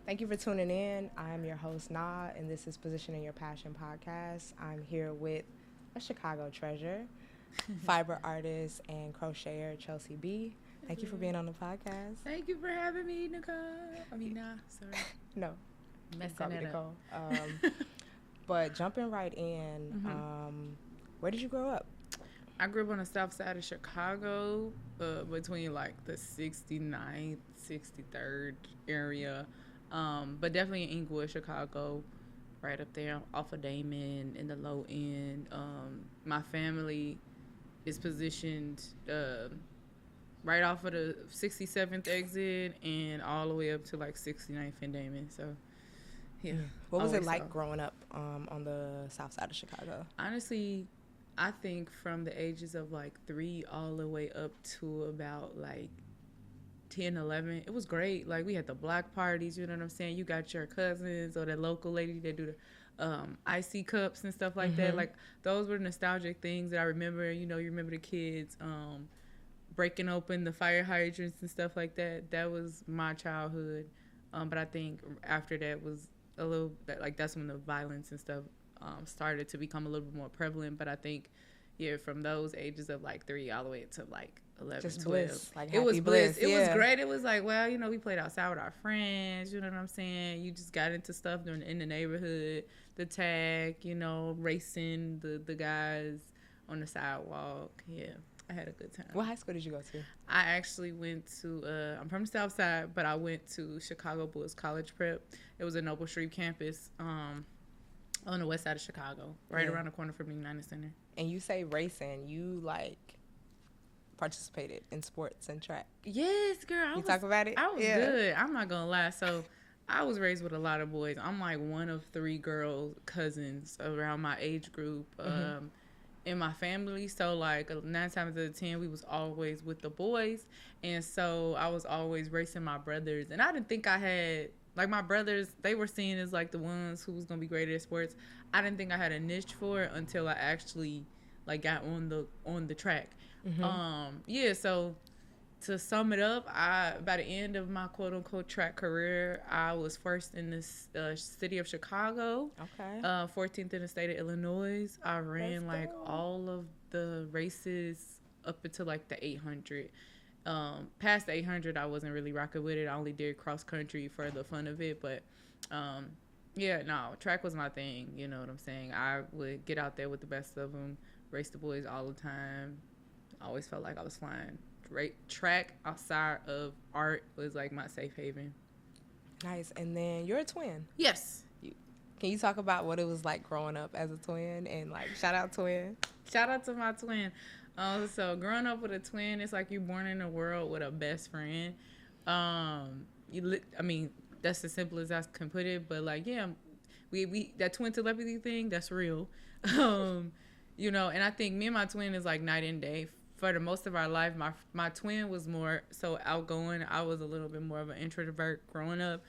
Thank you for tuning in. I'm your host, Na, and this is Positioning Your Passion podcast. I'm here with a Chicago treasure, fiber artist and crocheter, Chelsea B. Thank you for being on the podcast. Thank you for having me, Nicole. Sorry. No, Messing it Nicole. up. But jumping right in, where did you grow up? I grew up on the south side of Chicago, between like the 69th, 63rd area. But definitely in Inglewood, Chicago, right up there off of Damon in the low end. My family is positioned right off of the 67th exit and all the way up to like 69th and Damon. So, yeah. What was it like growing up on the south side of Chicago? Honestly, I think from the ages of like 3 all the way up to about like 10, 11, it was great. Like we had the block parties, you know what I'm saying? You got your cousins or the local lady that do the icy cups and stuff like that. Like those were nostalgic things that I remember. You know, you remember the kids breaking open the fire hydrants and stuff like that. That was my childhood. But I think after that was a little like that's when the violence and stuff started to become a little bit more prevalent. But I think, yeah, from those ages of like 3 all the way to like 11, Just 12. Bliss, like it was bliss. Yeah. It was great. It was like, well, you know, we played outside with our friends. You know what I'm saying? You just got into stuff in the neighborhood, the tag, you know, racing the guys on the sidewalk. Yeah, I had a good time. What high school did you go to? I actually went to, I'm from the South Side, but I went to Chicago Bulls College Prep. It was a Noble Street campus on the west side of Chicago, right around the corner from the United Center. And you say racing, you like participated in sports and track. Yes, girl. Talk about it? I was good. I'm not going to lie. So I was raised with a lot of boys. I'm like one of 3 girl cousins around my age group in my family. So like 9 times out of 10, we was always with the boys. And so I was always racing my brothers. And I didn't think I had, like my brothers, they were seen as like the ones who was going to be great at sports. I didn't think I had a niche for it until I actually like got on the track. Yeah, so to sum it up, by the end of my quote-unquote track career, I was first in the city of Chicago, 14th in the state of Illinois. I ran like all of the races up until like the 800. Past the 800, I wasn't really rocking with it. I only did cross country for the fun of it, but yeah, no, track was my thing. You know what I'm saying? I would get out there with the best of them, race the boys all the time. I always felt like I was flying. Track outside of art was like my safe haven. Nice. And then you're a twin. Yes. Can you talk about what it was like growing up as a twin and like shout out twin? Shout out to my twin. So growing up with a twin, it's like you're born in a world with a best friend. I mean, that's as simple as I can put it. But like, yeah, we that twin telepathy thing, that's real. You know, and I think me and my twin is like night and day. For the most of our life, my twin was more so outgoing. I was a little bit more of an introvert growing up.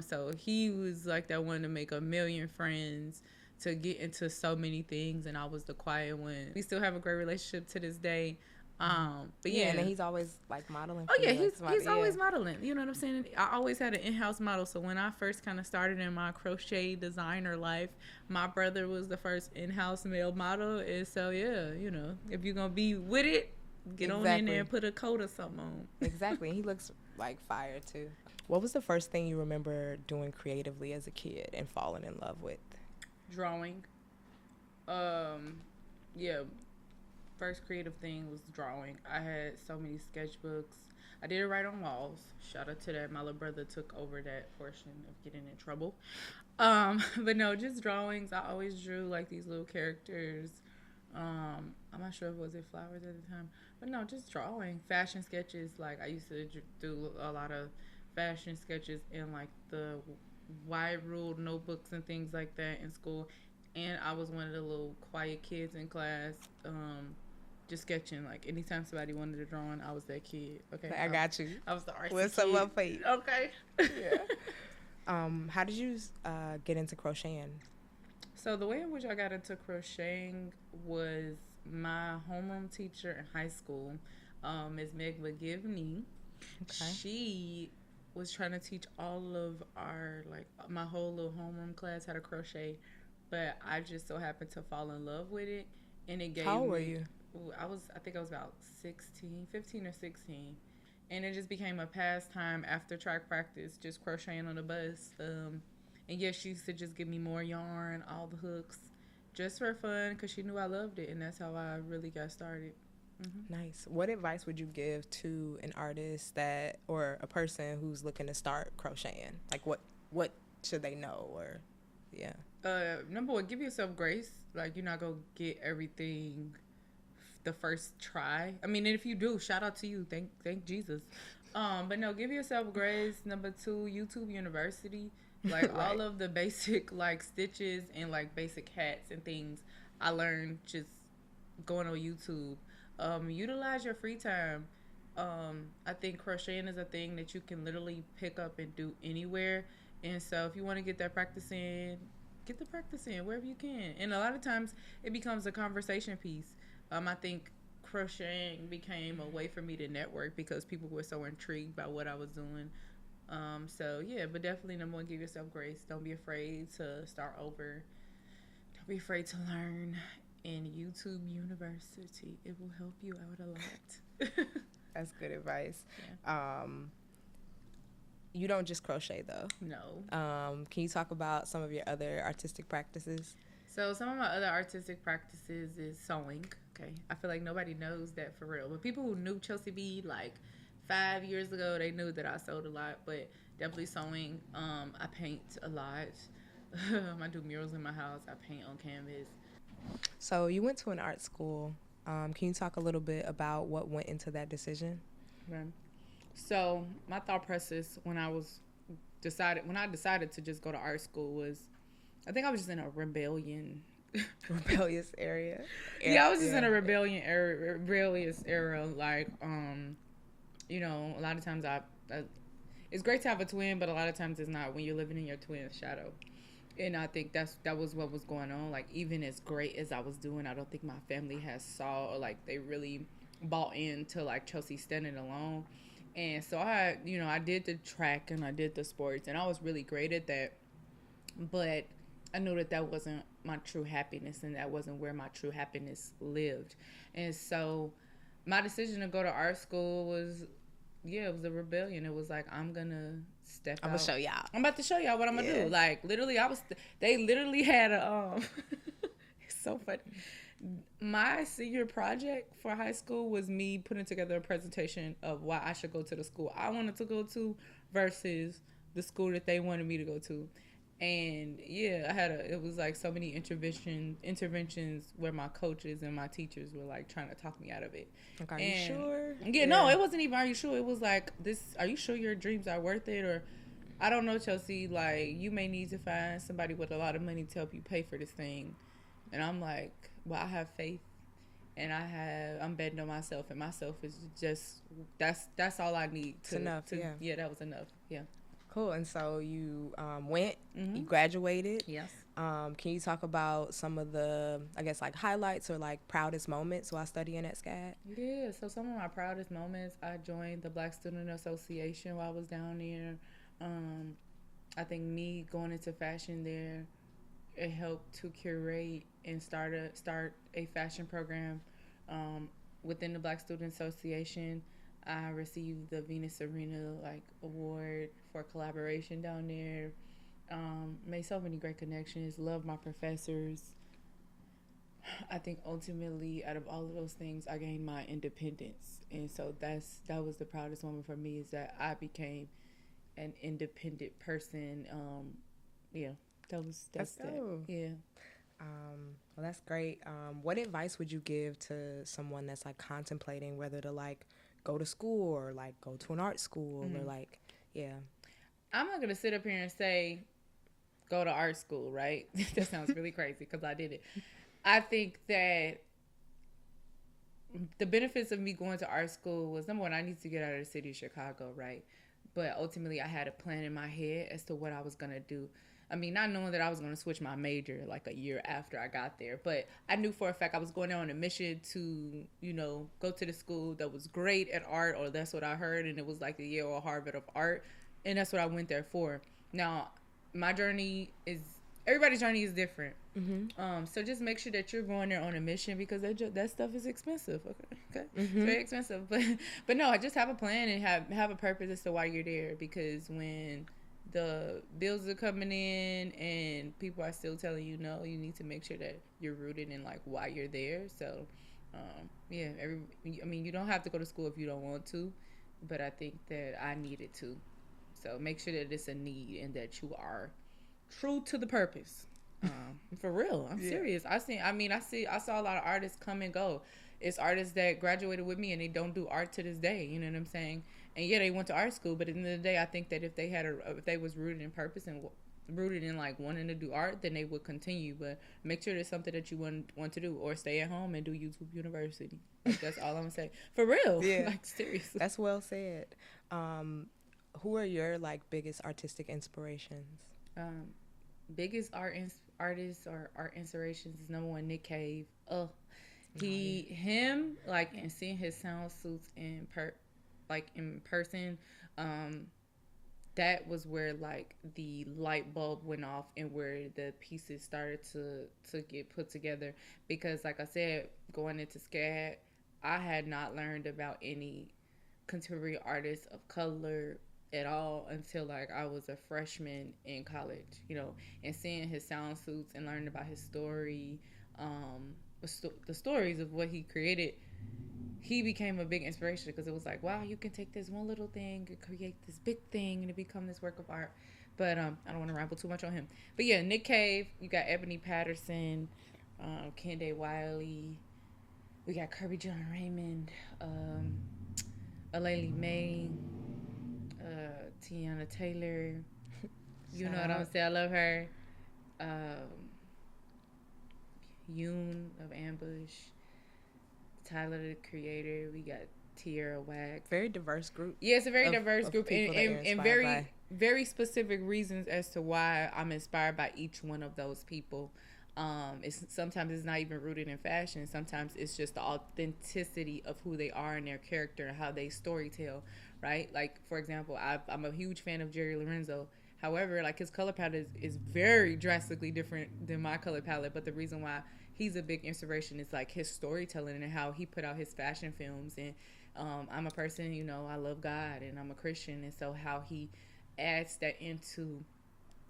So he was like that one to make a million friends, to get into so many things, and I was the quiet one. We still have a great relationship to this day. But yeah, and then he's always like modeling. Oh yeah, he's always modeling. You know what I'm saying? I always had an in-house model. So when I first kind of started in my crochet designer life, my brother was the first in-house male model. And so yeah, you know, if you're gonna be with it, get on in there and put a coat or something on. Exactly. He looks like fire too. What was the first thing you remember doing creatively as a kid and falling in love with? Drawing. Yeah. First creative thing was drawing. I had so many sketchbooks. I did it right on walls. Shout out to that. My little brother took over that portion of getting in trouble. But no, just drawings. I always drew like these little characters. I'm not sure if it was flowers at the time, but no, just drawing. Fashion sketches. Like I used to do a lot of fashion sketches in like the wide ruled notebooks and things like that in school. And I was one of the little quiet kids in class. Just sketching. Like anytime somebody wanted a drawing, I was that kid. Okay, I got you. I was the artsy What's up for you? Okay. Yeah. How did you get into crocheting? So the way in which I got into crocheting was my homeroom teacher in high school, Ms. Mxxd. Okay. She was trying to teach all of our, like, my whole little homeroom class how to crochet, but I just so happened to fall in love with it, and it gave How old were me. you? I think I was about 16, 15 or 16. And it just became a pastime after track practice, just crocheting on the bus. And yeah, she used to just give me more yarn, all the hooks, just for fun, because she knew I loved it, and that's how I really got started. Mm-hmm. Nice. What advice would you give to an artist that, or a person who's looking to start crocheting? Like, what should they know? Or, yeah. Number one, give yourself grace. Like, you're not gonna get everything the first try. I mean, and if you do, shout out to you. Thank Jesus. But no, give yourself grace. Number two, YouTube University. Like Right. all of the basic like stitches and like basic hats and things I learned just going on YouTube. Utilize your free time. I think crocheting is a thing that you can literally pick up and do anywhere. And so if you want to get that practice in, get the practice in wherever you can. And a lot of times it becomes a conversation piece. I think crocheting became a way for me to network because people were so intrigued by what I was doing. So yeah, but definitely number one, give yourself grace. Don't be afraid to start over. Don't be afraid to learn. In YouTube University, it will help you out a lot. That's good advice. Yeah. You don't just crochet though. No. Can you talk about some of your other artistic practices? So some of my other artistic practices is sewing. Okay, I feel like nobody knows that for real. But people who knew Chelsea B like 5 years ago, they knew that I sewed a lot. But definitely sewing. I paint a lot. I do murals in my house. I paint on canvas. So you went to an art school. Can you talk a little bit about what went into that decision? Right. So my thought process when I decided to just go to art school was, I think I was just in a rebellious area. Yeah, I was just in a rebellious era. Like, you know, a lot of times it's great to have a twin, but a lot of times it's not when you're living in your twin's shadow. And I think that was what was going on. Like, even as great as I was doing, I don't think my family has saw, or like they really bought into like Chelsea standing alone. And so I did the track and I did the sports and I was really great at that. But I knew that wasn't my true happiness and that wasn't where my true happiness lived. And so my decision to go to art school was, it was a rebellion. It was like, I'm gonna step out. I'm gonna show y'all. I'm about to show y'all what I'm gonna do. Like, literally, they literally had it's so funny. My senior project for high school was me putting together a presentation of why I should go to the school I wanted to go to versus the school that they wanted me to go to. And yeah, it was like so many interventions where my coaches and my teachers were like trying to talk me out of it. Like, are you sure? Yeah, no, it wasn't even, are you sure? It was like, are you sure your dreams are worth it? Or, I don't know, Chelsea, like, you may need to find somebody with a lot of money to help you pay for this thing. And I'm like, well, I have faith and I'm betting on myself, and myself is just, that's all I need. It's enough, yeah, that was enough, yeah. Cool. And so you went, Mm-hmm. you graduated. Yes. Can you talk about some of the, I guess, like highlights or like proudest moments while studying at SCAD? Yeah, so some of my proudest moments, I joined the Black Student Association while I was down there. I think me going into fashion there, it helped to curate and start a fashion program within the Black Student Association. I received the Venus Arena award for collaboration down there. Made so many great connections. Love my professors. I think ultimately, out of all of those things, I gained my independence, and so that was the proudest moment for me, is that I became an independent person. That's dope. Yeah. Well, that's great. What advice would you give to someone that's like contemplating whether to like go to school or like go to an art school or like, yeah. I'm not gonna sit up here and say go to art school, right? That sounds really crazy because I did it. I think that the benefits of me going to art school was, number one, I needed to get out of the city of Chicago, right? But ultimately, I had a plan in my head as to what I was gonna do. I mean, not knowing that I was going to switch my major like a year after I got there, but I knew for a fact I was going there on a mission to, go to the school that was great at art, or that's what I heard, and it was like the Yale or Harvard of art. And that's what I went there for. Now, my journey is, everybody's journey is different. So just make sure that you're going there on a mission, because that stuff is expensive. Okay, it's very expensive. But no, I just have a plan and have a purpose as to why you're there. Because when the bills are coming in and people are still telling you no, you need to make sure that you're rooted in like why you're there. So I mean, you don't have to go to school if you don't want to, but I think that I needed to. So make sure that it's a need and that you are true to the purpose. For real, I'm serious. I saw a lot of artists come and go. It's artists that graduated with me and they don't do art to this day. You know what I'm saying? And yeah, they went to art school, but at the end of the day, I think that if they was rooted in purpose and rooted in like wanting to do art, then they would continue. But make sure there's something that you want to do, or stay at home and do YouTube University. Like, that's all I'm gonna say. For real, yeah. Like seriously. That's well said. Who are your like biggest artistic inspirations? Biggest artists or art inspirations is number one, Nick Cave. Him, like, and seeing his sound suits in person, that was where like the light bulb went off and where the pieces started to get put together. Because like I said, going into SCAD, I had not learned about any contemporary artists of color at all until like I was a freshman in college, and seeing his sound suits and learning about his story, the stories of what he created, he became a big inspiration, because it was like, wow, you can take this one little thing and create this big thing and it become this work of art. But I don't want to ramble too much on him. But yeah, Nick Cave, you got Ebony Patterson, Kende Wiley, we got Kirby John Raymond, Aleli May, Tiana Taylor, you know what I'm saying? I love her. Yoon of Ambush, Tyler the Creator. We got Tierra Wax. Very diverse group. Yeah, it's a very diverse group, and very specific reasons as to why I'm inspired by each one of those people. Sometimes it's not even rooted in fashion. Sometimes it's just the authenticity of who they are and their character and how they storytell, right? Like, for example, I'm a huge fan of Jerry Lorenzo. However, like, his color palette is very drastically different than my color palette. But the reason why he's a big inspiration is like his storytelling and how he put out his fashion films. And I'm a person, I love God and I'm a Christian. And so how he adds that into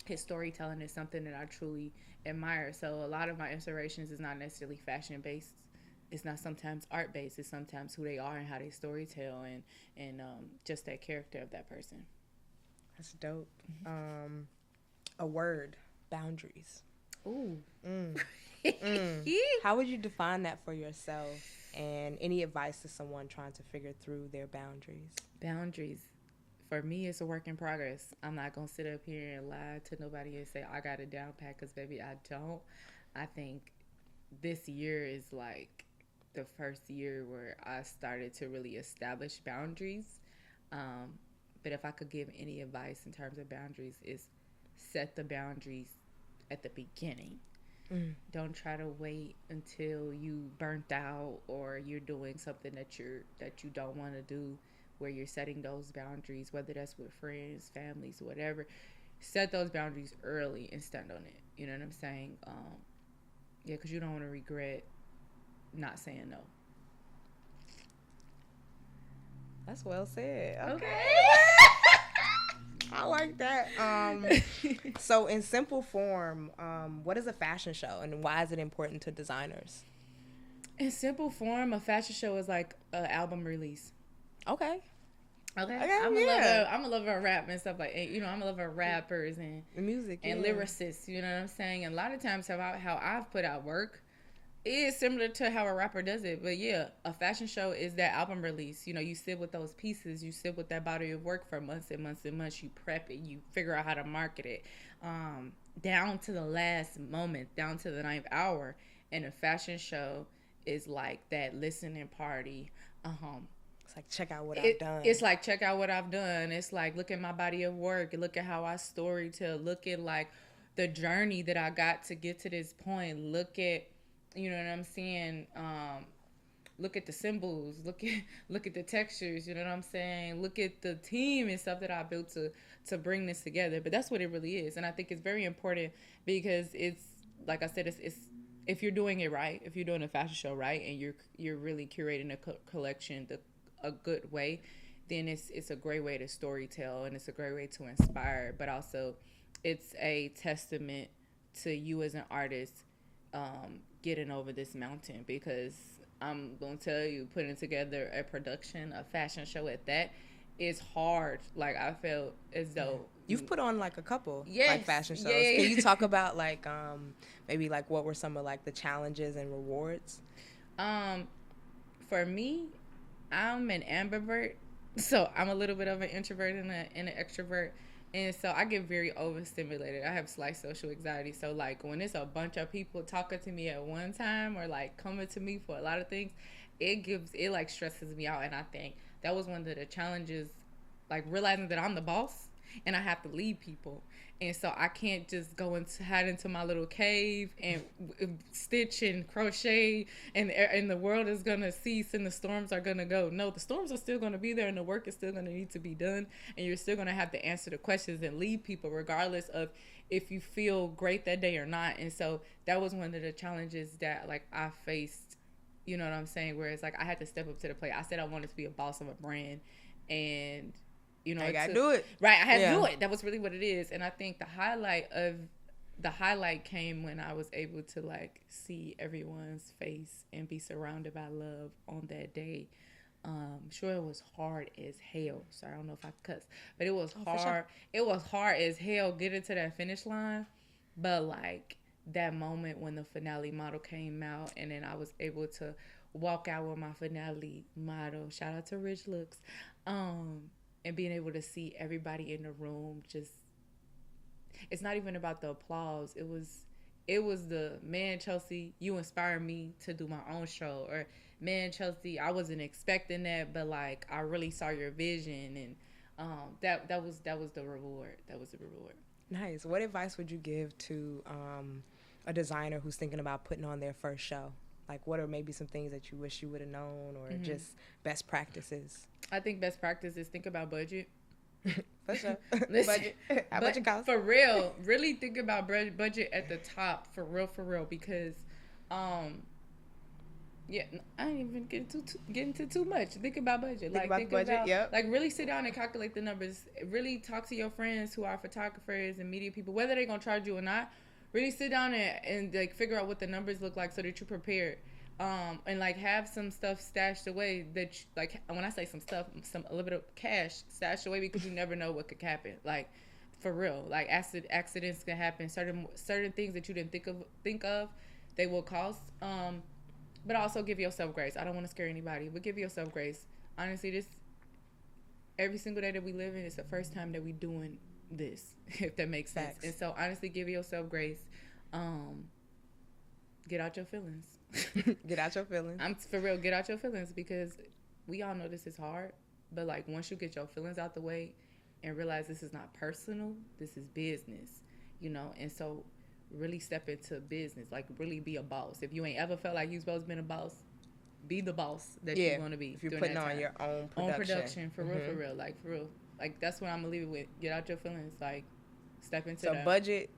his storytelling is something that I truly admire. So a lot of my inspirations is not necessarily fashion based. It's not sometimes art based. It's sometimes who they are and how they storytell and just that character of that person. That's dope. A word, boundaries. Ooh. How would you define that for yourself, and any advice to someone trying to figure through their boundaries? Boundaries. For me, it's a work in progress. I'm not going to sit up here and lie to nobody and say, I got it down pat, because, baby, I don't. I think this year is, like, the first year where I started to really establish boundaries. But if I could give any advice in terms of boundaries, is set the boundaries at the beginning. Don't try to wait until you burnt out or you're doing something that you don't want to do, where you're setting those boundaries, whether that's with friends, families, whatever. Set those boundaries early and stand on it. You know what I'm saying? Yeah, because you don't want to regret not saying no. That's well said. Okay. I like that. So in simple form, what is a fashion show and why is it important to designers? In simple form, a fashion show is like an album release. Okay. I'm a lover of rap and stuff like, I'm a lover of rappers and music and lyricists. You know what I'm saying? And a lot of times, how I've put out work is similar to how a rapper does it. But yeah, a fashion show is that album release. You sit with those pieces, you sit with that body of work for months and months and months. You prep it, you figure out how to market it, down to the last moment, down to the 9th hour. And a fashion show is like that listening party. It's like, check out what I've done. It's like, check out what I've done. It's like, look at my body of work. Look at how I storytell. Look at like the journey that I got to get to this point. Look at, you know what I'm saying? look at the symbols, look at the textures, you know what I'm saying? Look at the team and stuff that I built to bring this together. But that's what it really is. And I think it's very important because it's, like I said, it's if you're doing it right, if you're doing a fashion show right, and you're really curating a collection a good way, then it's a great way to storytell, and it's a great way to inspire, but also it's a testament to you as an artist getting over this mountain. Because I'm going to tell you, putting together a production, a fashion show at that, is hard. Like, I felt as though... You've put on, like, a couple, yes, like, fashion shows. Yeah. Can you talk about, like, maybe, like, what were some of, like, the challenges and rewards? For me, I'm an ambivert. So I'm a little bit of an introvert and an extrovert. And so I get very overstimulated. I have slight social anxiety. So, like, when it's a bunch of people talking to me at one time, or, like, coming to me for a lot of things, it like, stresses me out. And I think that was one of the challenges, like, realizing that I'm the boss and I have to lead people. And so I can't just hide into my little cave and stitch and crochet and the world is going to cease and the storms are going to go. No, the storms are still going to be there and the work is still going to need to be done. And you're still going to have to answer the questions and lead people regardless of if you feel great that day or not. And so that was one of the challenges that, like, I faced, you know what I'm saying? Whereas, like, I had to step up to the plate. I said I wanted to be a boss of a brand, and you know, I gotta do it. Right, I had to do it. That was really what it is. And I think the highlight came when I was able to, like, see everyone's face and be surrounded by love on that day. Sure, it was hard as hell. Sorry, I don't know if I cuss, but it was hard. Sure. It was hard as hell getting to that finish line. But, like, that moment when the finale model came out, and then I was able to walk out with my finale model. Shout out to Rich Looks. And being able to see everybody in the room, just, it's not even about the applause. It was the, man, Chelsea, you inspired me to do my own show. Or, man, Chelsea, I wasn't expecting that, but, like, I really saw your vision. And that was the reward. That was the reward. Nice. What advice would you give to a designer who's thinking about putting on their first show? Like, what are maybe some things that you wish you would have known, or just best practices? I think best practice is think about budget. For sure. Budget. How much it costs? For real. Really think about budget at the top. For real. Because, yeah, I ain't even get into too much. Think about budget. Think about yep. Like, really sit down and calculate the numbers. Really talk to your friends who are photographers and media people, whether they're going to charge you or not. Really sit down and like, figure out what the numbers look like so that you're prepared. And, like, have some stuff stashed away that, like, when I say some stuff, a little bit of cash stashed away, because you never know what could happen. Like, for real. Like, accidents can happen. Certain things that you didn't think of, they will cost. But also give yourself grace. I don't want to scare anybody, but give yourself grace. Honestly, every single day that we live in, it's the first time that we doing this, if that makes sense. Facts. And so, honestly, give yourself grace. Get out your feelings. Get out your feelings. For real, get out your feelings, because we all know this is hard. But, like, once you get your feelings out the way and realize this is not personal, this is business, you know. And so, really step into business. Like, really be a boss. If you ain't ever felt like you supposed to be a boss, be the boss that you want to be. If you're putting on your own production. For real. Like, for real. Like, that's what I'm going to leave it with. Get out your feelings. Like, step into that. So, budget.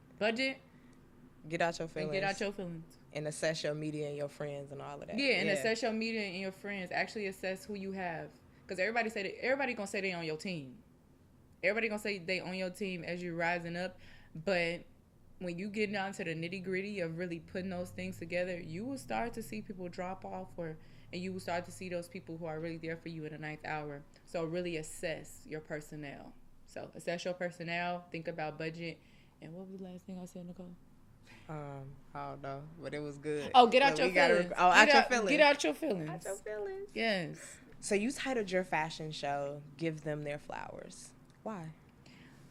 Get out your feelings. And get out your feelings. And assess your media and your friends and all of that. Yeah, and assess your media and your friends. Actually assess who you have. Because everybody going to say they on your team. Everybody going to say they on your team as you're rising up. But when you get down to the nitty-gritty of really putting those things together, you will start to see people drop off, and you will start to see those people who are really there for you in the ninth hour. So really assess your personnel. So assess your personnel, think about budget. And what was the last thing I said, Nicole? I don't know, but it was good. Oh, get out your feelings. Out your feelings. Get out your feelings. Out your feelings. Yes. So you titled your fashion show, Give Them Their Flowers. Why?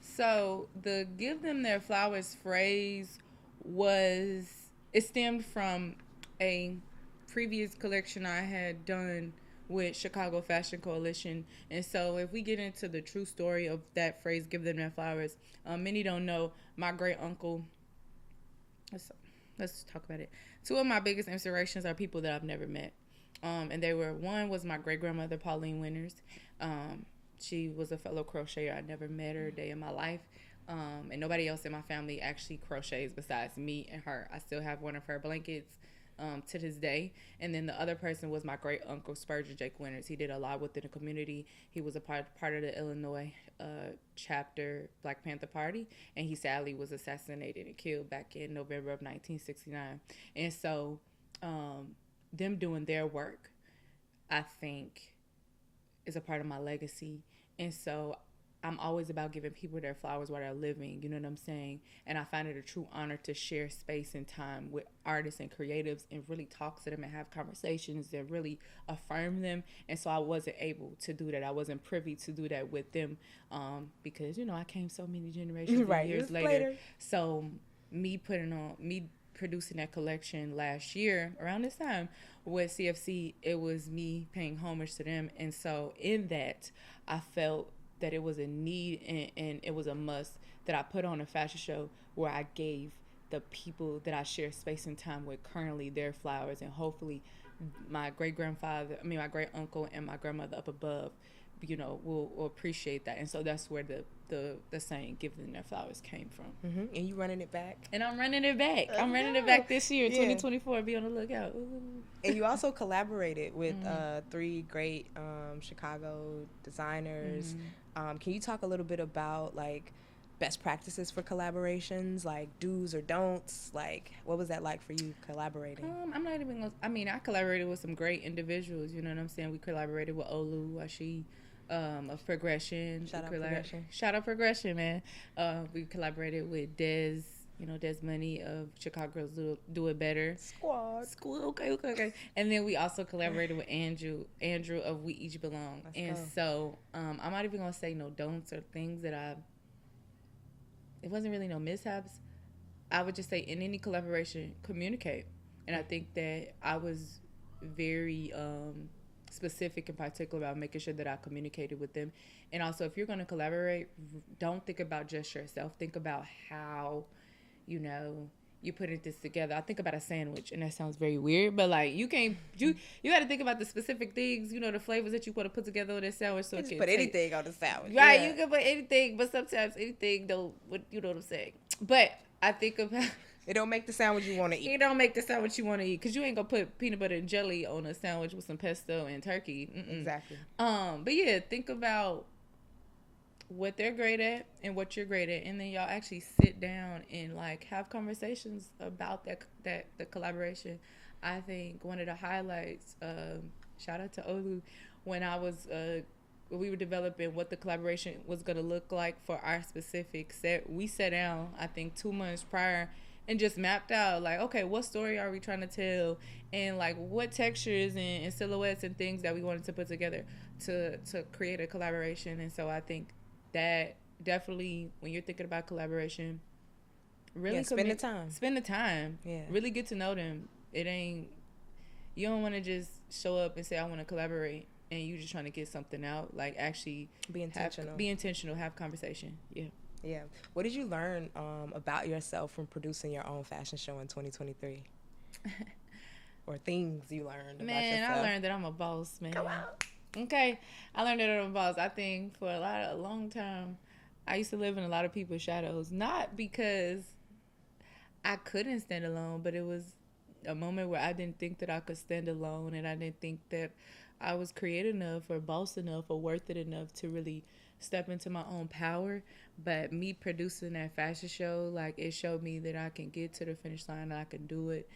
So the Give Them Their Flowers phrase stemmed from a previous collection I had done with Chicago Fashion Coalition. And so if we get into the true story of that phrase, Give Them Their Flowers, many don't know my great uncle. Let's talk about it. Two of my biggest inspirations are people that I've never met. And one was my great grandmother, Pauline Winters. She was a fellow crocheter. I never met her a day in my life. And nobody else in my family actually crochets besides me and her. I still have one of her blankets to this day. And then the other person was my great uncle, Spurgeon Jake Winters. He did a lot within the community. He was a part of the Illinois chapter Black Panther Party, and he sadly was assassinated and killed back in November of 1969. And so them doing their work, I think, is a part of my legacy. And so I'm always about giving people their flowers while they're living, you know what I'm saying? And I find it a true honor to share space and time with artists and creatives and really talk to them and have conversations and really affirm them. And so I wasn't able to do that. I wasn't privy to do that with them because, you know, I came so many generations right. years later. So me producing that collection last year around this time with CFC, it was me paying homage to them. And so in that, I felt that it was a need and it was a must that I put on a fashion show where I gave the people that I share space and time with currently their flowers, and hopefully my great uncle and my grandmother up above, you know, will appreciate that. And so that's where the saying "give them their flowers" came from. Mm-hmm. And you running it back? And I'm running it back. I'm running it back this year, 2024. Be on the lookout. Ooh. And you also collaborated with 3 great Chicago designers. Can you talk a little bit about like best practices for collaborations, like do's or don'ts? Like, what was that like for you collaborating? I'm not even gonna, I collaborated with some great individuals, you know what I'm saying? We collaborated with Olu Ashi of Progression. Shout out Progression, man. We collaborated with Des Money of Chicago Girls Do It Better. Squad. Okay. And then we also collaborated with Andrew of We Each Belong. So I'm not even going to say no don'ts or things that it wasn't really no mishaps. I would just say in any collaboration, communicate. And I think that I was very specific and particular about making sure that I communicated with them. And also, if you're going to collaborate, don't think about just yourself. Think about how, you know, you put this together. I think about a sandwich, and that sounds very weird, but like you got to think about the specific things, you know, the flavors that you want to put together with that sandwich. So you can put anything on the sandwich, right? Yeah. You can put anything, but sometimes anything don't. You know what I'm saying? But I think about. It don't make the sandwich you want to eat. It don't make the sandwich you want to eat, because you ain't gonna put peanut butter and jelly on a sandwich with some pesto and turkey. Exactly. But yeah, think about what they're great at and what you're great at, and then y'all actually sit down and like have conversations about the collaboration. I think one of the highlights, shout out to Olu, when we were developing what the collaboration was gonna look like for our specific set, we sat down I think 2 months prior and just mapped out like, okay, what story are we trying to tell, and like what textures and silhouettes and things that we wanted to put together to create a collaboration. And so I think that definitely when you're thinking about collaboration, really spend the time. Yeah, really get to know them. You don't want to just show up and say I want to collaborate and you just trying to get something out. Like, actually be intentional, have conversation. Yeah. What did you learn about yourself from producing your own fashion show in 2023? Or things you learned about yourself? I learned that I'm a boss, man. Come on. Okay. I learned that I'm a boss. I think for a long time, I used to live in a lot of people's shadows. Not because I couldn't stand alone, but it was a moment where I didn't think that I could stand alone, and I didn't think that I was creative enough or boss enough or worth it enough to really step into my own power. But me producing that fashion show, like, it showed me that I can get to the finish line, that I can do it.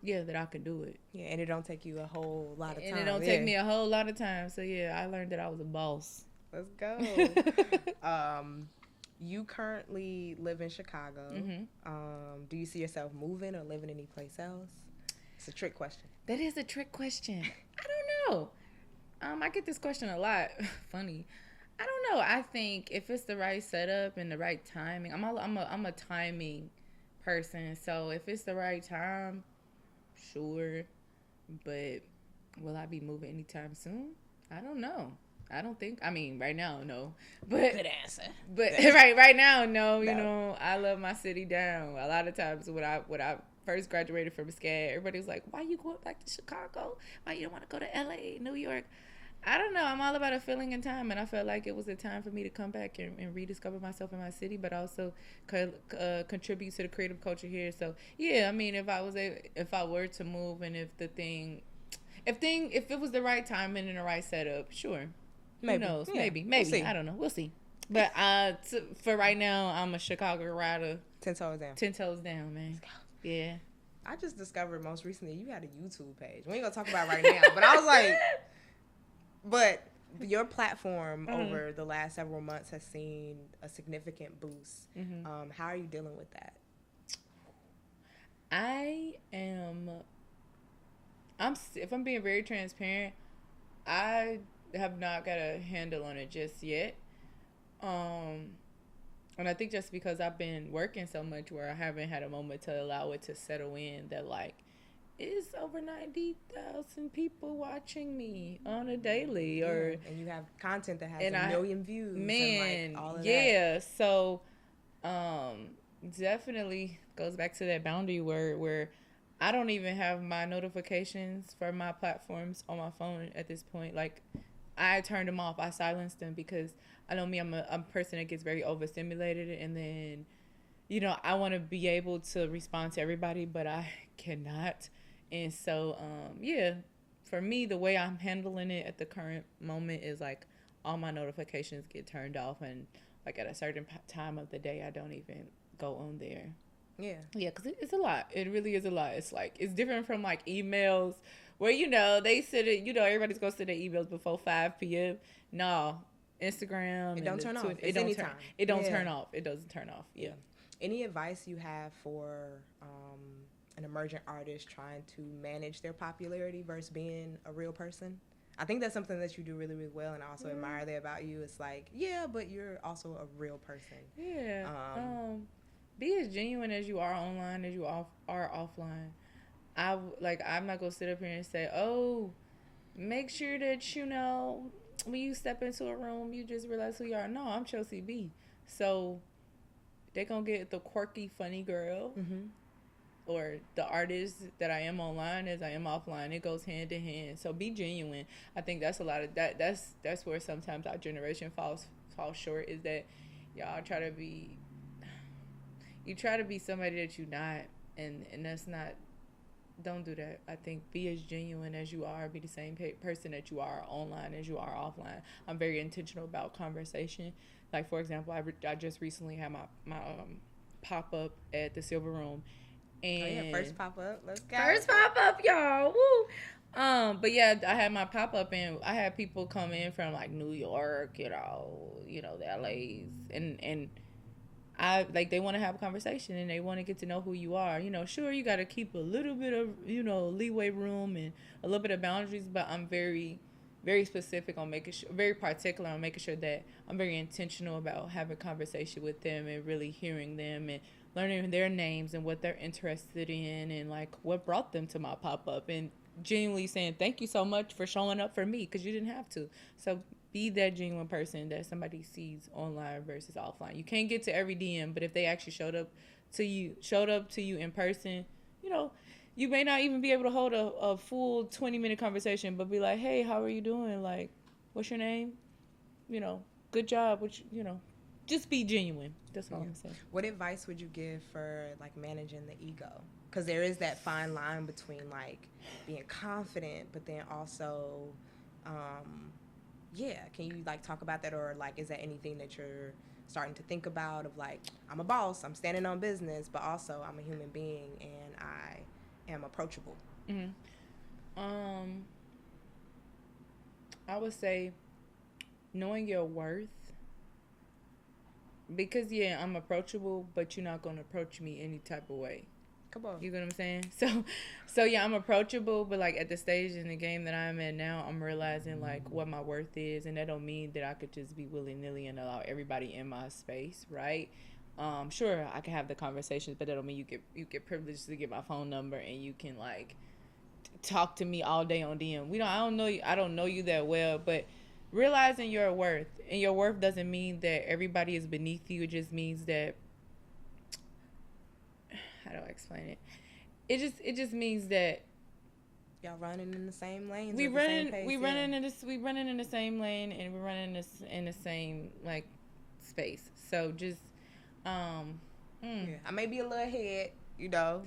That I can do it. Yeah, and it don't take you a whole lot of time. And it don't take me a whole lot of time. So I learned that I was a boss. Let's go. You currently live in Chicago. Mm-hmm. Do you see yourself moving or living any place else? It's a trick question. That is a trick question. I don't know. I get this question a lot. Funny. I don't know. I think if it's the right setup and the right timing, I'm a timing person. So if it's the right time, sure. But will I be moving anytime soon? I don't know. I don't think. I mean, right now, no. But good answer. But right now, no. You know, I love my city down. A lot of times, what I first graduated from Mxxd, everybody was like, why you going back to Chicago? Why you don't want to go to LA, New York? I don't know. I'm all about a feeling in time, and I felt like it was a time for me to come back and rediscover myself in my city, but also contribute to the creative culture here. So yeah, I mean, if I were to move, and if it was the right timing and the right setup, sure. Maybe. Who knows? Yeah. Maybe. We'll I don't know. We'll see. But for right now, I'm a Chicago rider. 10 toes down. 10 toes down, man. Let's go. Yeah. I just discovered most recently you had a YouTube page. We ain't gonna talk about it right now, but I was like, but your platform over the last several months has seen a significant boost. Mm-hmm. How are you dealing with that? If I'm being very transparent, I have not got a handle on it just yet. And I think just because I've been working so much where I haven't had a moment to allow it to settle in that, like, it's over 90,000 people watching me on a daily, and you have content that has a million views, man, and like all of that. So definitely goes back to that boundary where I don't even have my notifications for my platforms on my phone at this point. Like, I turned them off. I silenced them because I know me. I'm a person that gets very overstimulated, and then, I want to be able to respond to everybody, but I cannot. And so, for me, the way I'm handling it at the current moment is like all my notifications get turned off, and like at a certain time of the day, I don't even go on there. Yeah. Yeah, because it's a lot. It really is a lot. It's like, it's different from like emails where, they sit it, everybody's going to sit their emails before 5 p.m. No, Instagram. It don't turn off. It don't turn. It don't turn off. It doesn't turn off. Yeah. Any advice you have for an emergent artist trying to manage their popularity versus being a real person? I think that's something that you do really, really well, and I also admire that about you. It's like, but you're also a real person. Yeah. Be as genuine as you are online as you are offline. I'm not gonna sit up here and say, oh, make sure that when you step into a room, you just realize who you are. No, I'm Chelsea B. So they're gonna get the quirky, funny girl, or the artist that I am online as I am offline. It goes hand in hand. So be genuine. I think that's a lot of that. That's where sometimes our generation falls short. Is that y'all try to be somebody that you're not, and that's not. Don't do that. I think be as genuine as you are. Be the same person that you are online as you are offline. I'm very intentional about conversation. Like, for example, I just recently had my pop-up at the Silver Room. And first pop-up. Let's go. First pop-up, y'all. Woo. But yeah, I had my pop-up, and I had people come in from like New York, the LAs, and they want to have a conversation, and they want to get to know who you are. Sure, you got to keep a little bit of, leeway room and a little bit of boundaries, but I'm very, very specific on very particular on making sure that I'm very intentional about having conversation with them and really hearing them and learning their names and what they're interested in and like what brought them to my pop-up, and genuinely saying thank you so much for showing up for me, because you didn't have to. So be that genuine person that somebody sees online versus offline. You can't get to every DM, but if they actually showed up to you in person, you may not even be able to hold a full 20-minute conversation, but be like, hey, how are you doing? Like, what's your name? Good job. Just be genuine. That's all I'm saying. What advice would you give for like managing the ego? Because there is that fine line between like being confident, but then also, can you like talk about that, or like is that anything that you're starting to think about of like, I'm a boss, I'm standing on business, but also I'm a human being and I am approachable? Mm-hmm. I would say knowing your worth, because I'm approachable, but you're not gonna approach me any type of way. Come on. You get what I'm saying? So yeah, I'm approachable, but like at the stage in the game that I'm at now, I'm realizing like what my worth is, and that don't mean that I could just be willy-nilly and allow everybody in my space, right? Sure, I can have the conversations, but that don't mean you get privileged to get my phone number and you can like talk to me all day on DM. I don't know you that well, but realizing your worth, and your worth doesn't mean that everybody is beneath you. It just means that, how do I explain it? it just means that y'all running in the same lanes. We running in the same lane, and we're running this in the same like space. So just I may be a little ahead,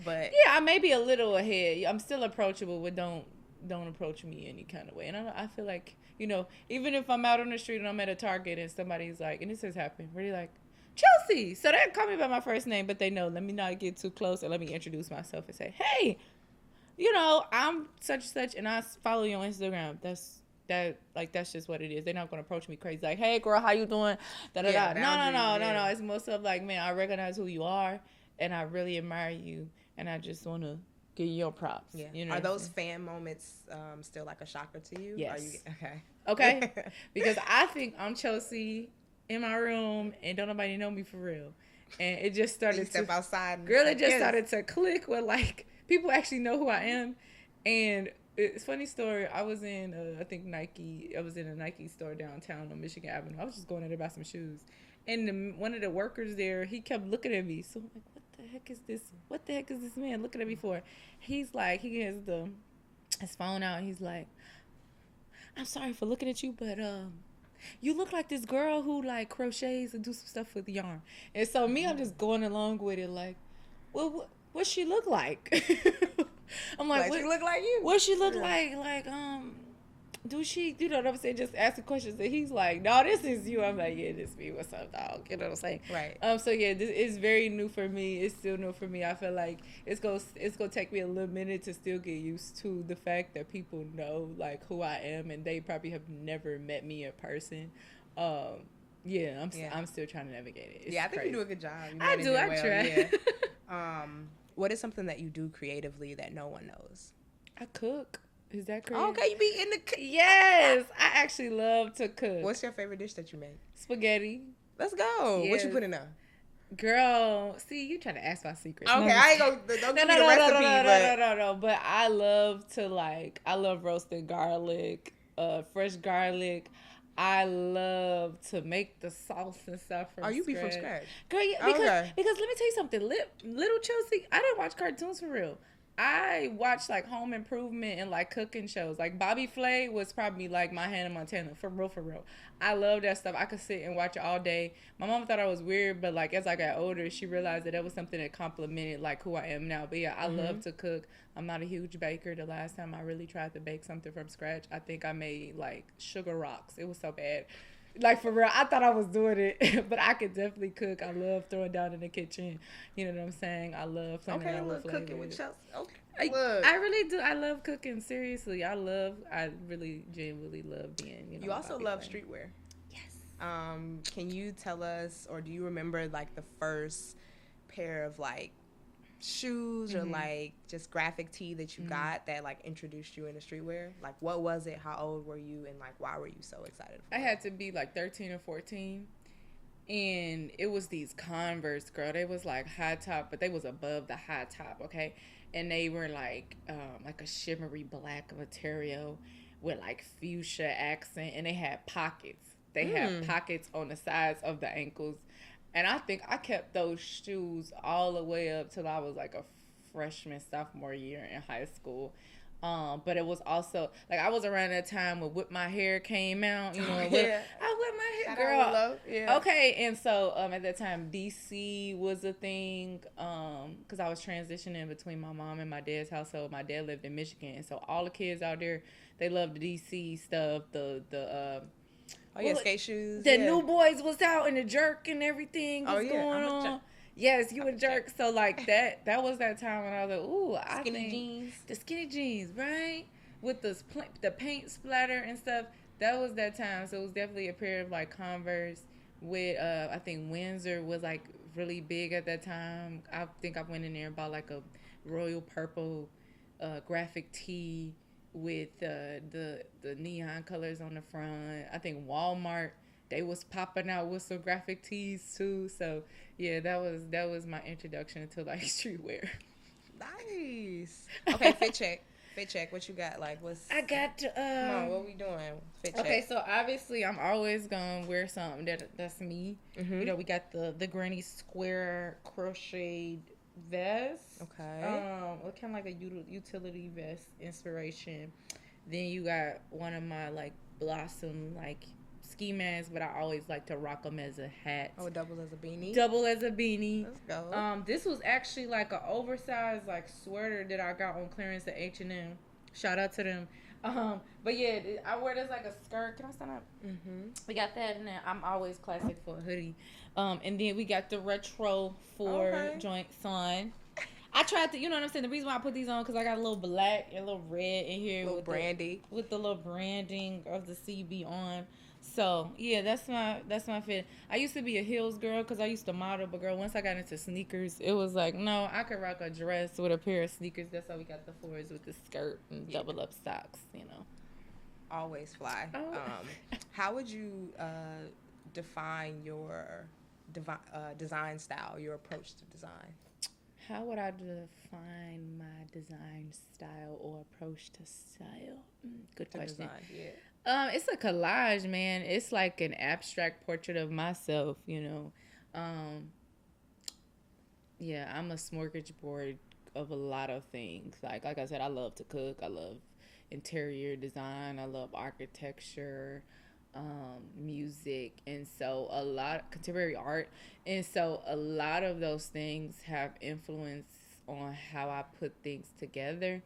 but I may be a little ahead. I'm still approachable, but don't approach me any kind of way. And I feel like even if I'm out on the street and I'm at a Target and somebody's like, and this has happened, where they're like, Chelsea. So they call me by my first name, but they know, let me not get too close, and let me introduce myself and say, hey, I'm such and such, and I follow you on Instagram. That's just what it is. They're not gonna approach me crazy like, hey girl, how you doing? No. It's most of like, man, I recognize who you are, and I really admire you, and I just wanna give you your props. Yeah. Are those fan moments still like a shocker to you? Yes. Okay. Because I think I'm Chelsea in my room, and don't nobody know me for real, and it just started step outside. Girl, it just started to click with like people actually know who I am. And it's a funny story. I was in I think Nike. I was in a Nike store downtown on Michigan Avenue. I was just going there to buy some shoes, and one of the workers there, he kept looking at me. So I'm like, what the heck is this? What the heck is this man looking at me for? He's like, he has his phone out, and he's like, I'm sorry for looking at you, but you look like this girl who like crochets and do some stuff with yarn. And so me, I'm just going along with it like, well, what she look like? I'm like, what she look like you? What she look like? Like, do she, you know what I'm saying? Just asking questions. And he's like, no, this is you. I'm like, yeah, this me. What's up, dog? You know what I'm saying? Right. So yeah, this is very new for me. It's still new for me. I feel like it's gonna take me a little minute to still get used to the fact that people know like who I am, and they probably have never met me in person. I'm still trying to navigate it. It's I think crazy. you do a good job. I do. I try. Yeah. What is something that you do creatively that no one knows? I cook. Is that crazy? Okay, you be in the Yes, I actually love to cook. What's your favorite dish that you make? Spaghetti. Let's go. Yes. What you put in there? Girl, see, you trying to ask my secrets. Okay, I ain't gonna don't give me the recipe. No. But I love roasted garlic, fresh garlic. I love to make the sauce and stuff from scratch. You be from scratch? Girl, yeah, because let me tell you something. Little Chelsea, I didn't watch cartoons for real. I watched like Home Improvement and like cooking shows. Like Bobby Flay was probably like my Hannah Montana, for real. I love that stuff. I could sit and watch it all day. My mom thought I was weird, but like as I got older, she realized that was something that complimented like who I am now. But yeah, I love to cook. I'm not a huge baker. The last time I really tried to bake something from scratch, I think I made like sugar rocks. It was so bad. Like, for real, I thought I was doing it, but I could definitely cook. I love throwing down in the kitchen. You know what I'm saying? I love playing around with flavors. Cooking with Chelsea. Okay, I really do. I love cooking. Seriously, I really genuinely love being. You also love streetwear. Yes. Can you tell us, or do you remember like the first pair of like shoes or like just graphic tee that you got that like introduced you into streetwear? Like, what was it? How old were you? And like, why were you so excited for it? I had to be like 13 or 14. And it was these Converse, girl. They was like high top, but they was above the high top, okay? And they were like a shimmery black material with like fuchsia accent, and they had pockets. They had pockets on the sides of the ankles. And I think I kept those shoes all the way up till I was like a freshman, sophomore year in high school. But it was also like I was around that time when Whip My Hair came out. You know, I whipped my hair, girl. Yeah. Okay, and so at that time DC was a thing. Because I was transitioning between my mom and my dad's household. My dad lived in Michigan, and so all the kids out there, they loved the DC stuff. Skate shoes. The New Boys was out, and the Jerk and everything was going on. Yes, you a jerk. So like that was that time when I was like, ooh, I think the skinny jeans, right? With the paint splatter and stuff. That was that time. So it was definitely a pair of like Converse with I think Windsor was like really big at that time. I think I went in there and bought like a royal purple graphic tee with the neon colors on the front. I think Walmart, they was popping out with some graphic tees too. So yeah, that was my introduction to like streetwear. Nice. Okay, fit check. What you got? Like, what's? I got. Come on, what we doing? Fit check. Okay, so obviously I'm always gonna wear something that's me. You know, we got the granny square crocheted vest. Okay. What kind of like a utility vest inspiration. Then you got one of my like blossom like ski masks, but I always like to rock them as a hat. Oh, it doubles as a beanie. Double as a beanie. Let's go. This was actually like an oversized like sweater that I got on clearance at H&M. Shout out to them. But yeah, I wear this like a skirt. Can I stand up? Mm-hmm. We got that, and then I'm always classic for a hoodie. And then we got the retro for joint son. I tried to, you know what I'm saying? The reason why I put these on because I got a little black and a little red in here Little brandy with the little branding of the CB on. So yeah, that's my fit. I used to be a heels girl because I used to model, but girl, once I got into sneakers, it was like no, I could rock a dress with a pair of sneakers. That's how we got the fours with the skirt and double up socks. You know, always fly. Oh. How would you define your design style, your approach to design? How would I define my design style or approach to style? Good question. Design, yeah. It's a collage, man. It's like an abstract portrait of myself, you know. Yeah, I'm a smorgasbord of a lot of things. Like I said, I love to cook. I love interior design. I love architecture, music, and so a lot contemporary art. And so a lot of those things have influence on how I put things together.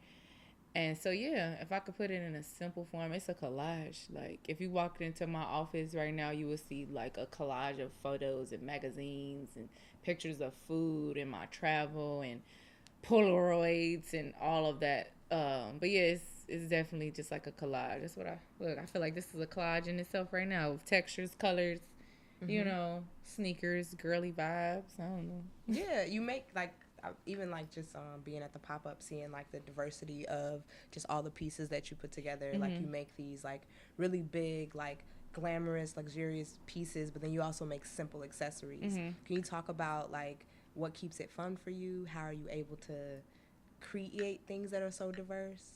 And so, yeah, if I could put it in a simple form, it's a collage. Like, if you walked into my office right now, you would see, like, a collage of photos and magazines and pictures of food and my travel and Polaroids and all of that. But, yeah, it's definitely just like a collage. That's what I feel like this is a collage in itself right now with textures, colors, you know, sneakers, girly vibes. I don't know. Yeah, you make, like, even like just being at the pop-up, seeing like the diversity of just all the pieces that you put together. Like you make these like really big, like glamorous, luxurious pieces, but then you also make simple accessories. Can you talk about like what keeps it fun for you? How are you able to create things that are so diverse?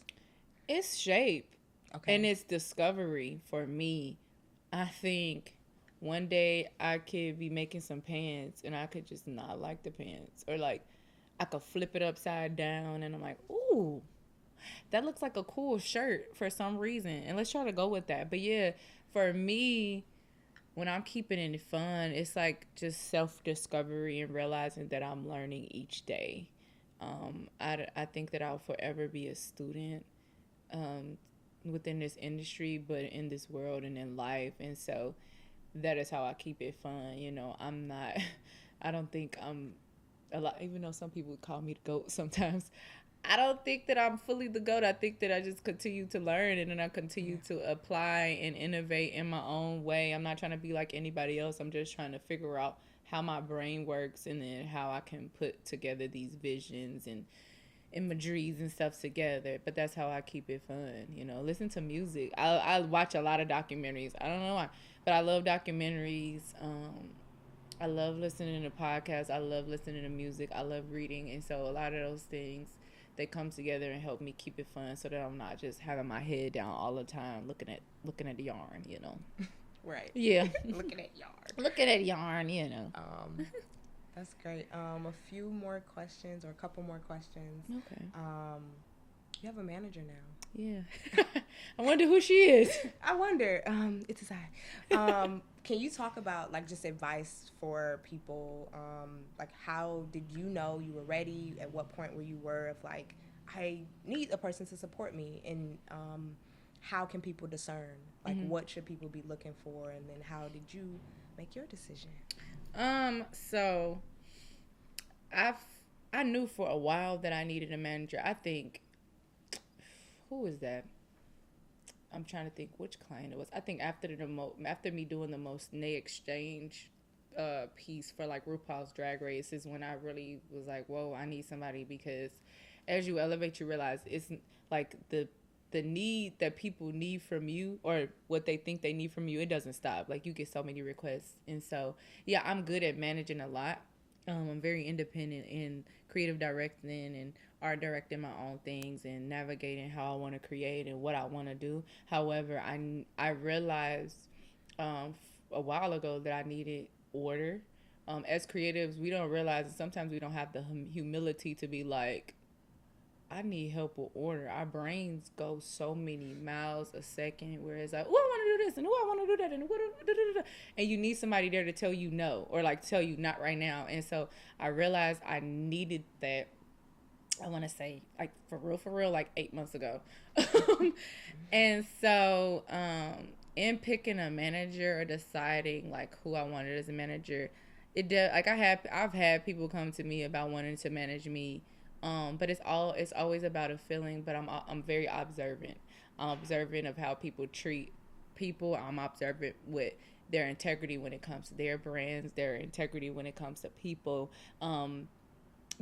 It's shape. Okay. And it's discovery for me. I think one day I could be making some pants and I could just not like the pants, or like I could flip it upside down and I'm like, ooh, that looks like a cool shirt for some reason. And let's try to go with that. But yeah, for me, when I'm keeping it fun, it's like just self-discovery and realizing that I'm learning each day. I think that I'll forever be a student within this industry, but in this world and in life. And so that is how I keep it fun. You know, I don't think I'm a lot, even though some people call me the GOAT sometimes. I don't think that I'm fully the GOAT. I think that I just continue to learn and then I continue to apply and innovate in my own way. I'm not trying to be like anybody else. I'm just trying to figure out how my brain works and then how I can put together these visions and imageries and stuff together. But that's how I keep it fun. You know, listen to music. I watch a lot of documentaries. I don't know why, but I love documentaries. I love listening to podcasts. I love listening to music. I love reading. And so a lot of those things, they come together and help me keep it fun so that I'm not just having my head down all the time looking at the yarn, you know. Right. Yeah. Looking at yarn. Looking at yarn, you know. That's great. A few more questions or a couple more questions. Okay. You have a manager now. Yeah. I wonder who she is. I wonder. It's a sign. Can you talk about like just advice for people? Like how did you know you were ready? At what point were you of like, I need a person to support me? And how can people discern? Like what should people be looking for? And then how did you make your decision? So I knew for a while that I needed a manager. I think, who was that? I'm trying to think which client it was. I think after me doing the Mxxd exchange piece for like RuPaul's Drag Race is when I really was like, whoa, I need somebody, because as you elevate, you realize it's like the need that people need from you, or what they think they need from you, it doesn't stop. Like you get so many requests. And so, yeah, I'm good at managing a lot. I'm very independent in creative directing and art directing my own things and navigating how I want to create and what I want to do. However, I realized a while ago that I needed order. as creatives, we don't realize, and sometimes we don't have the humility to be like, I need help with order. Our brains go so many miles a second, where it's like, oh, I want to do this, and oh, I want to do that, and you need somebody there to tell you no, or like tell you not right now. And so I realized I needed that. I want to say, like, for real, like 8 months ago. And so, in picking a manager or deciding like who I wanted as a manager, it did, like, I've had people come to me about wanting to manage me. But it's always about a feeling, but I'm very observant. I'm observant of how people treat people. I'm observant with their integrity when it comes to their brands, their integrity when it comes to people,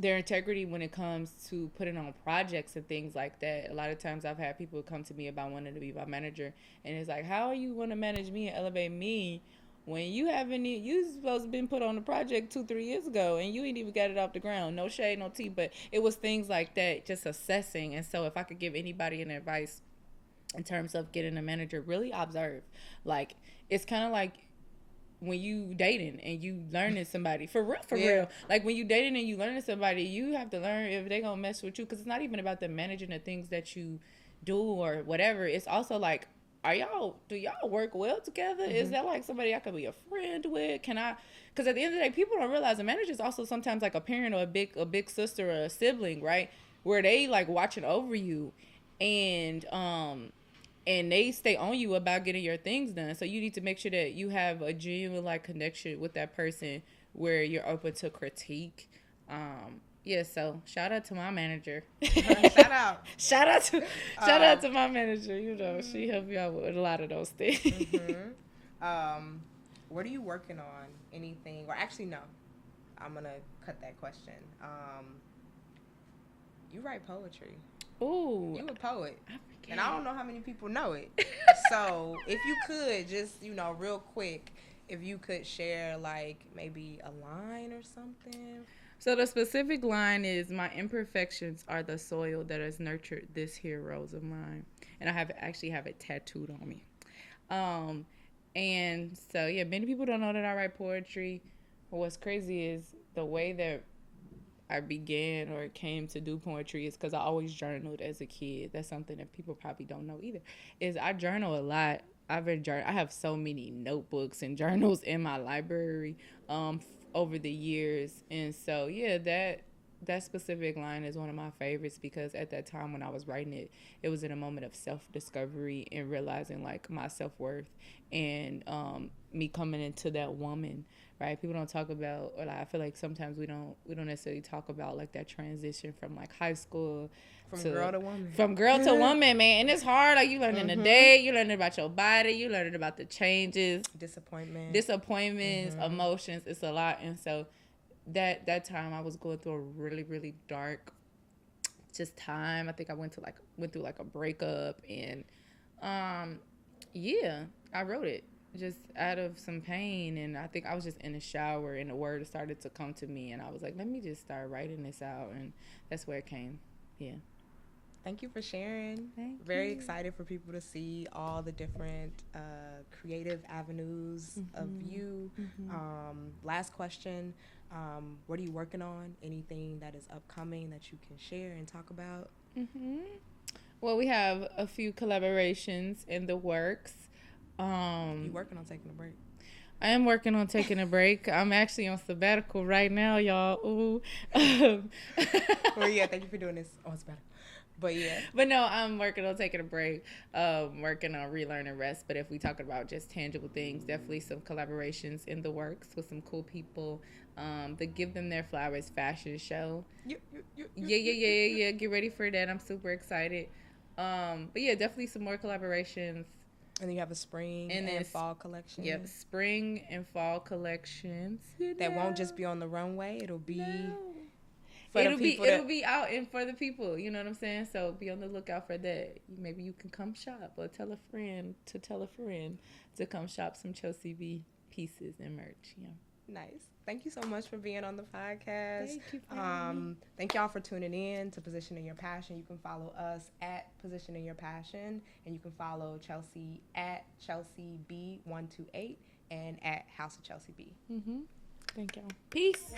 their integrity when it comes to putting on projects and things like that. A lot of times I've had people come to me about wanting to be my manager, and it's like, how are you want to manage me and elevate me when you supposed to been put on the project 2-3 years ago and you ain't even got it off the ground? No shade, no tea, but it was things like that, just assessing. And so if I could give anybody an advice in terms of getting a manager, really observe. Like, it's kind of like when you dating and you learning somebody, for real. Like, when you dating and you learning somebody, you have to learn if they gonna mess with you, because it's not even about them managing the things that you do or whatever. It's also like, do y'all work well together? Mm-hmm. Is that like somebody I could be a friend with? Can I? Because at the end of the day, people don't realize a manager is also sometimes like a parent or a big sister or a sibling, right? Where they like watching over you, and they stay on you about getting your things done. So you need to make sure that you have a genuine like connection with that person where you're open to critique. Yeah, so shout out to my manager. Shout out to my manager. You know, she helped me out with a lot of those things. Mm-hmm. What are you working on? Anything? Or actually, no. I'm gonna cut that question. You write poetry. Ooh, you a poet, and I don't know how many people know it. So if you could just, real quick, if you could share like maybe a line or something. So the specific line is, my imperfections are the soil that has nurtured this here rose of mine. And I actually have it tattooed on me. And so, yeah, many people don't know that I write poetry. But what's crazy is the way that I began or came to do poetry is because I always journaled as a kid. That's something that people probably don't know either, is I journal a lot. I have so many notebooks and journals in my library over the years. And so, yeah, that specific line is one of my favorites, because at that time when I was writing it, it was in a moment of self-discovery and realizing like my self-worth, and me coming into that woman, right? People don't talk about, or like, I feel like sometimes we don't necessarily talk about like that transition from like high school from girl to woman. From girl to woman, man. And it's hard. Like, you learning mm-hmm. a day, you learning about your body, you learning about the changes, disappointments, mm-hmm. emotions. It's a lot. And so that time I was going through a really, really dark just time. I think I went through like a breakup, and yeah, I wrote it just out of some pain. And I think I was just in the shower and the word started to come to me, and I was like, let me just start writing this out, and that's where it came. Yeah. Thank you for sharing. Very excited for people to see all the different creative avenues mm-hmm. of you. Mm-hmm. Last question. What are you working on? Anything that is upcoming that you can share and talk about? Mm-hmm. Well, we have a few collaborations in the works. You working on taking a break? I am working on taking a break. I'm actually on sabbatical right now, y'all. Ooh. Well, yeah, thank you for doing this on sabbatical. But yeah. But no, I'm working on taking a break, working on relearning rest. But if we talk about just tangible things, definitely some collaborations in the works with some cool people. The Give Them Their Flowers fashion show. Yeah. Get ready for that. I'm super excited. But yeah, definitely some more collaborations. And then you have a spring and fall collection. Yep, spring and fall collections. That won't just be on the runway. It'll be... It'll be out and for the people, you know what I'm saying? So be on the lookout for that. Maybe you can come shop, or tell a friend to come shop some Chelsea B pieces and merch. Yeah. Nice. Thank you so much for being on the podcast. Thank you for having me. Thank y'all for tuning in to Positioning Your Passion. You can follow us at Positioning Your Passion, and you can follow Chelsea at ChelseaB128 and at House of Chelsea B. Mm-hmm. Thank y'all. Peace.